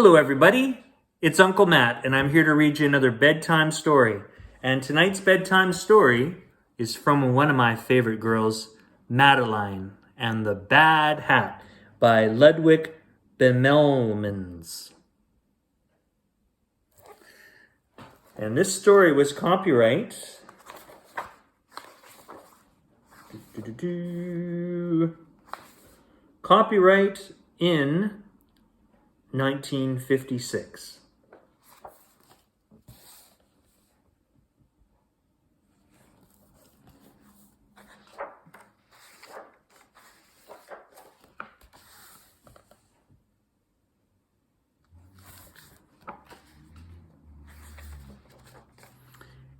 Hello, everybody. It's Uncle Matt, and I'm here to read you another bedtime story. And tonight's bedtime story is from one of my favorite girls, Madeline and the Bad Hat by Ludwig Bemelmans. And this story was copyright in 1956.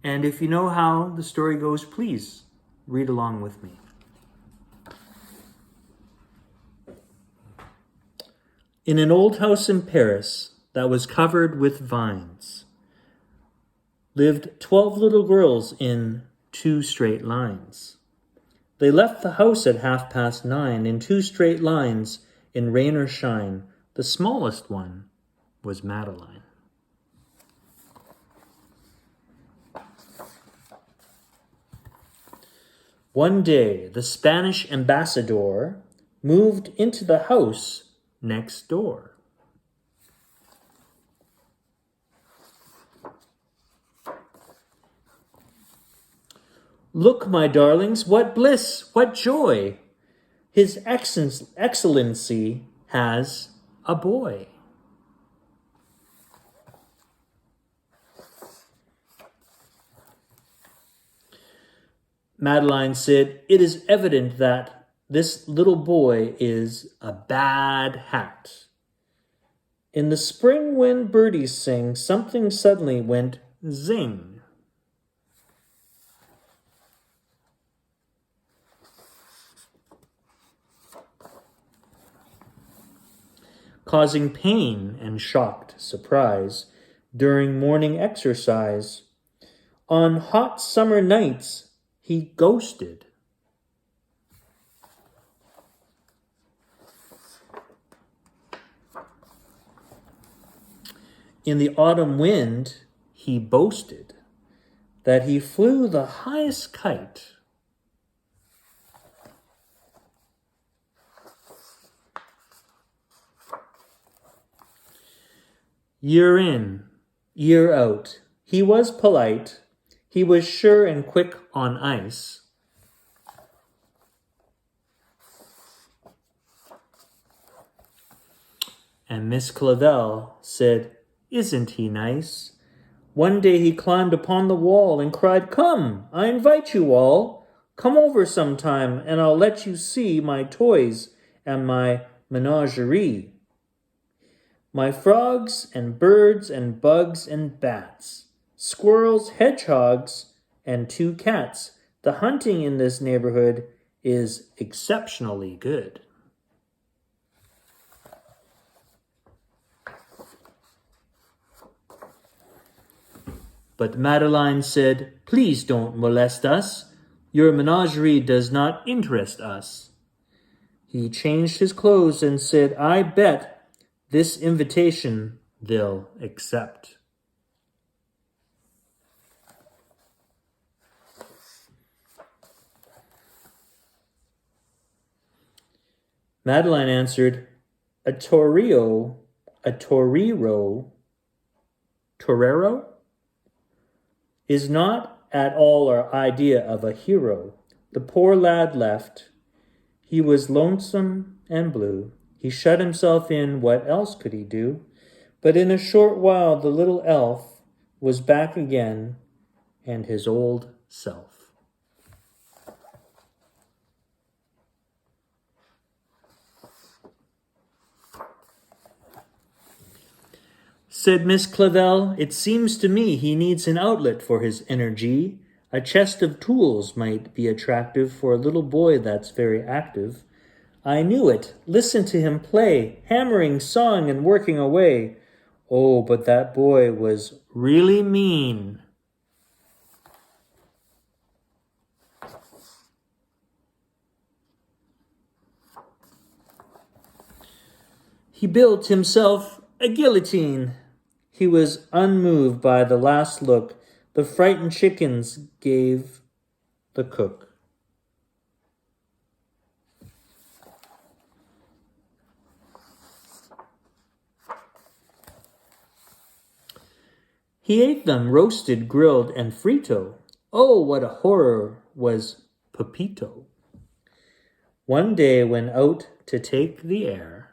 And if you know how the story goes, please read along with me. In an old house in Paris that was covered with vines lived 12 little girls in 2 straight lines. They left the house at 9:30 in 2 straight lines in rain or shine. The smallest one was Madeline. One day, the Spanish ambassador moved into the house next door. Look, my darlings, what bliss, what joy! His Excellency has a boy. Madeline said, "It is evident that this little boy is a bad hat." In the spring when birdies sing, something suddenly went zing. Causing pain and shocked surprise during morning exercise. On hot summer nights, he ghosted. In the autumn wind, he boasted that he flew the highest kite. Year in, year out, he was polite. He was sure and quick on ice. And Miss Clavel said, "Isn't he nice?" One day he climbed upon the wall and cried, "Come, I invite you all. Come over sometime and I'll let you see my toys and my menagerie. My frogs and birds and bugs and bats, squirrels, hedgehogs, and 2 cats. The hunting in this neighborhood is exceptionally good." But Madeline said, "Please don't molest us. Your menagerie does not interest us." He changed his clothes and said, "I bet this invitation they'll accept." Madeline answered, "A torero, is not at all our idea of a hero." The poor lad left. He was lonesome and blue. He shut himself in. What else could he do? But in a short while, the little elf was back again and his old self. Said Miss Clavel, "It seems to me he needs an outlet for his energy. A chest of tools might be attractive for a little boy that's very active." I knew it. Listen to him play, hammering, sawing, and working away. Oh, but that boy was really mean. He built himself A guillotine. He was unmoved by the last look the frightened chickens gave the cook. He ate them roasted, grilled, and frito. Oh, what a horror was Pepito. One day when out to take the air,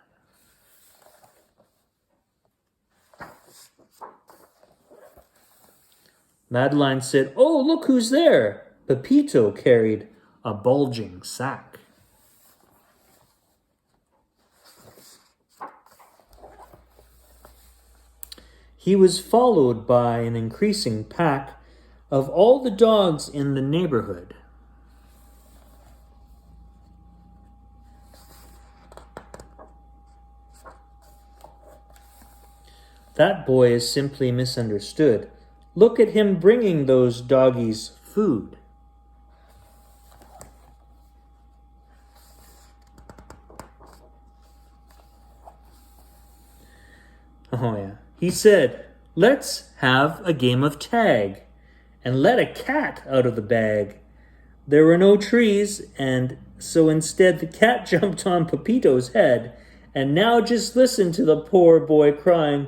Madeline said, "Oh, look who's there." Pepito carried a bulging sack. He was followed by an increasing pack of all the dogs in the neighborhood. That boy is simply misunderstood. Look at him bringing those doggies food. Oh, yeah. He said, "Let's have a game of tag and let a cat out of the bag." There were no trees, and so instead the cat jumped on Pepito's head. And now just listen to the poor boy crying,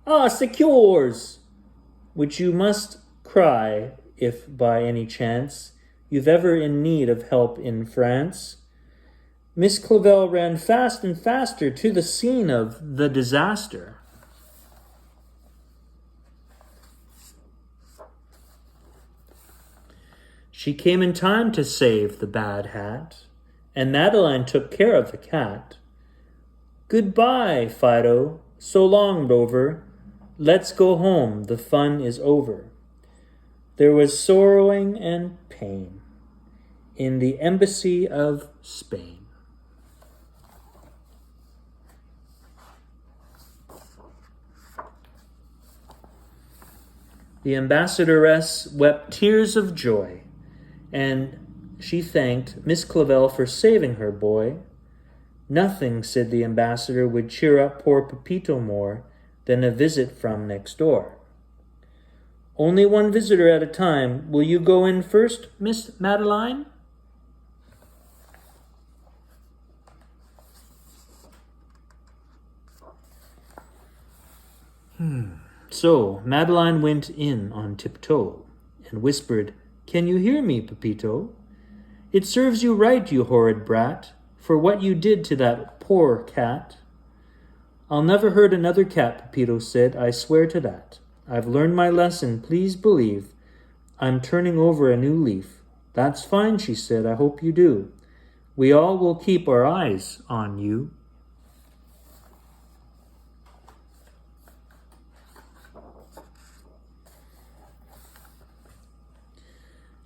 "Ah, secures!" which you must cry if by any chance you've ever in need of help in France. Miss Clavel ran fast and faster to the scene of the disaster. She came in time to save the bad hat, and Madeline took care of the cat. Goodbye, Fido. So long, Rover. Let's go home. The fun is over. There was sorrowing and pain in the embassy of Spain. The ambassadoress wept tears of joy, and she thanked Miss Clavel for saving her boy. Nothing, said the ambassador, would cheer up poor Pepito more than a visit from next door. Only one visitor at a time. Will you go in first, Miss Madeline? So Madeline went in on tiptoe and whispered, "Can you hear me, Pepito? It serves you right, you horrid brat, for what you did to that poor cat." "I'll never hurt another cat," Pepito said. "I swear to that. I've learned my lesson, please believe. I'm turning over a new leaf." "That's fine," she said. "I hope you do. We all will keep our eyes on you."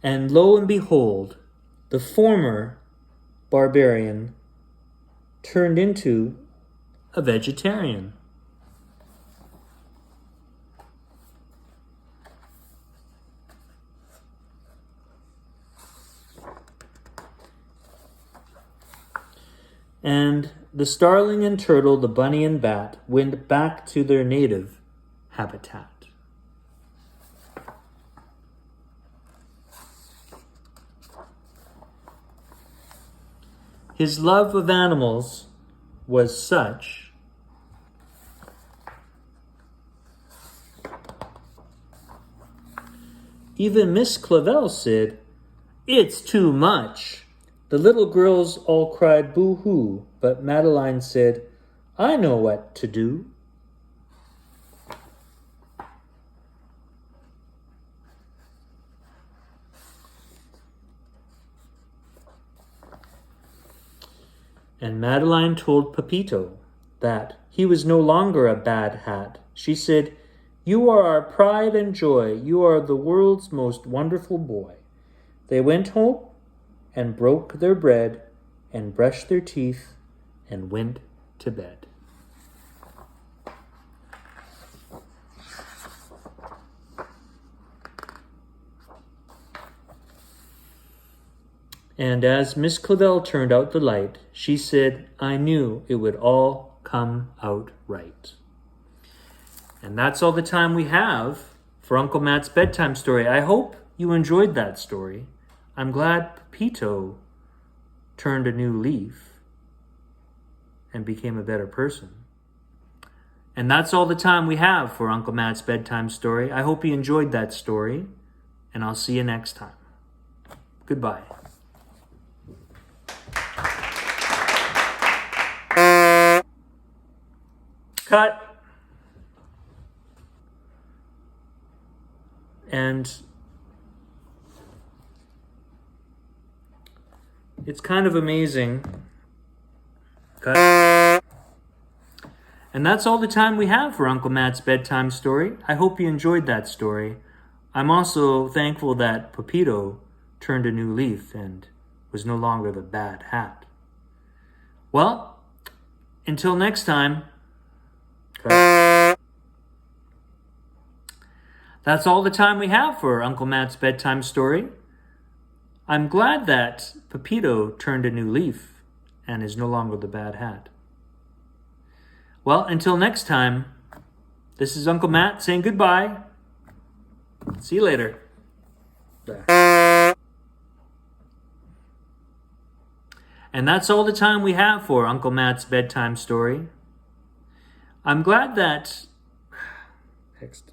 And lo and behold, the former barbarian turned into a vegetarian. And the starling and turtle, the bunny and bat, went back to their native habitat. His love of animals was such even Miss Clavel said, "It's too much." The little girls all cried boo-hoo, but Madeline said, "I know what to do." And Madeline told Pepito that he was no longer a bad hat. She said, "You are our pride and joy. You are the world's most wonderful boy." They went home and broke their bread and brushed their teeth and went to bed. And as Miss Clavel turned out the light, she said, "I knew it would all come out right." And that's all the time we have for Uncle Matt's bedtime story. I hope you enjoyed that story. I'm glad Pepito turned a new leaf and became a better person. And that's all the time we have for Uncle Matt's bedtime story. I hope you enjoyed that story, and I'll see you next time. Goodbye. Cut. And it's kind of amazing. Cut. And that's all the time we have for Uncle Matt's bedtime story. I hope you enjoyed that story. I'm also thankful that Pepito turned a new leaf and was no longer the bad hat. Well, until next time. Cut. That's all the time we have for Uncle Matt's bedtime story. I'm glad that Pepito turned a new leaf and is no longer the bad hat. Well, until next time, this is Uncle Matt saying goodbye. See you later. And that's all the time we have for Uncle Matt's bedtime story. I'm glad that... Next.